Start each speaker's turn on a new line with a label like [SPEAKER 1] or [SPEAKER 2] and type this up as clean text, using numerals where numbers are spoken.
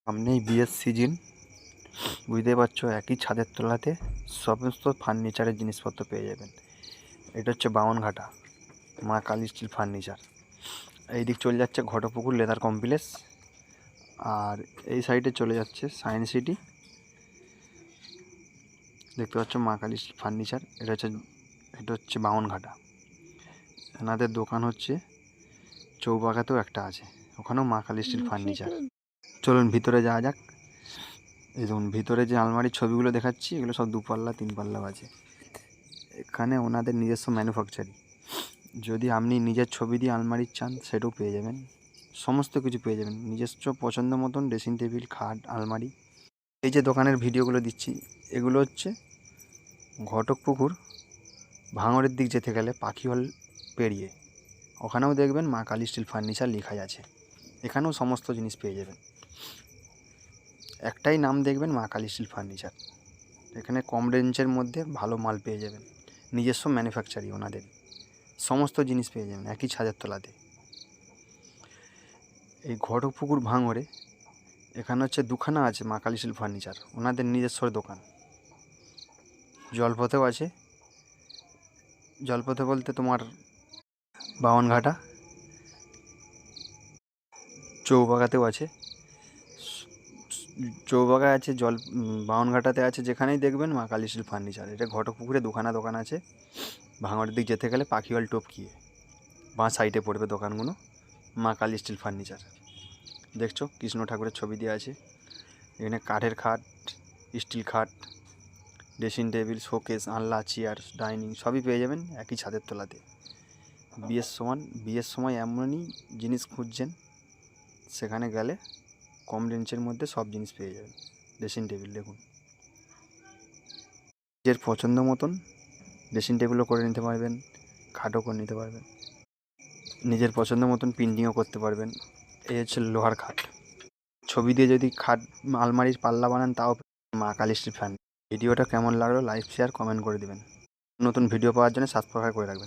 [SPEAKER 1] সামনেই বিয়ের সিজন, বুঝতেই পারছো। একই ছাদের তলাতে সমস্ত ফার্নিচারের জিনিসপত্র পেয়ে যাবেন। এটা হচ্ছে বামনঘাটা মা কালী স্টিল ফার্নিচার। এই দিক চলে যাচ্ছে ঘটপুকুর লেদার কমপ্লেক্স, আর এই সাইডে চলে যাচ্ছে সায়েন্স সিটি। দেখতে পাচ্ছ মা কালী স্টিল ফার্নিচার। এটা হচ্ছে বামনঘাটা। এনাদের দোকান হচ্ছে চৌবাগাতেও একটা আছে, ওখানেও মা কালী স্টিল ফার্নিচার। চলুন ভিতরে যাওয়া যাক। এই দেখুন ভিতরে যে আলমারির ছবিগুলো দেখাচ্ছি, এগুলো সব 2 পাল্লা 3 পাল্লাও আছে। এখানে ওনাদের নিজস্ব ম্যানুফ্যাকচারিং। যদি আপনি নিজের ছবি দিয়ে আলমারি চান সেটাও পেয়ে যাবেন, সমস্ত কিছু পেয়ে যাবেন। নিজস্ব পছন্দ মতন ড্রেসিং টেবিল, খাট, আলমারি। এই যে দোকানের ভিডিওগুলো দিচ্ছি, এগুলো হচ্ছে ঘটকপুকুর ভাঙড়ের দিক যেতে গেলে পাখি হল পেরিয়ে ওখানেও দেখবেন মা কালী স্টিল ফার্নিচার লেখাই আছে। এখানেও সমস্ত জিনিস পেয়ে যাবেন, একটাই নাম দেখবেন মা কালী স্টিল ফার্নিচার। এখানে কম রেঞ্জের মধ্যে ভালো মাল পেয়ে যাবেন, নিজস্ব ম্যানুফ্যাকচারিং ওনাদের। সমস্ত জিনিস পেয়ে যাবেন একই ছাদের তলাতে। এই ঘটকপুকুর ভাঙড়ে এখানে হচ্ছে দুখানা আছে মা কালী স্টিল ফার্নিচার, ওনাদের নিজস্ব দোকান। জলপথেও আছে, জলপথে বলতে তোমার বামনঘাটা, চৌবাগাতেও আছে। চৌবাগায় আছে, বামনঘাটাতে আছে, যেখানেই দেখবেন মা কালী স্টিল ফার্নিচার। এটা ঘটকপুকুরে দুখানা দোকান আছে। ভাঙড়ের দিক যেতে গেলে পাখিওয়াল টপকিয়ে বাঁ সাইডে পড়বে দোকানগুলো, মা কালী স্টিল ফার্নিচার। দেখছো কৃষ্ণ ঠাকুরের ছবি দেওয়া আছে। এখানে কাঠের খাট, স্টিল খাট, ড্রেসিং টেবিল, শোকেস, আনলা, চেয়ার, ডাইনিং সবই পেয়ে যাবেন একই ছাদের তলাতে। বিয়ের সময় এমনই জিনিস খুঁজছেন, সেখানে গেলে কম রেঞ্জের মধ্যে সব জিনিস পেয়ে যাবেন। ড্রেসিং টেবিল দেখুন, নিজের পছন্দ মতন ড্রেসিং টেবিলও করে নিতে পারবেন, খাটও করে নিতে পারবেন, নিজের পছন্দ মতন প্রিন্টিংও করতে পারবেন। এই হচ্ছে লোহার খাট। ছবি দিয়ে যদি খাট আলমারির পাল্লা বানান তাও মা কালী স্টিল ফার্নিচার। ভিডিওটা কেমন লাগলো লাইক শেয়ার কমেন্ট করে দেবেন। নতুন ভিডিও পাওয়ার জন্য সাবস্ক্রাইব করে রাখবেন।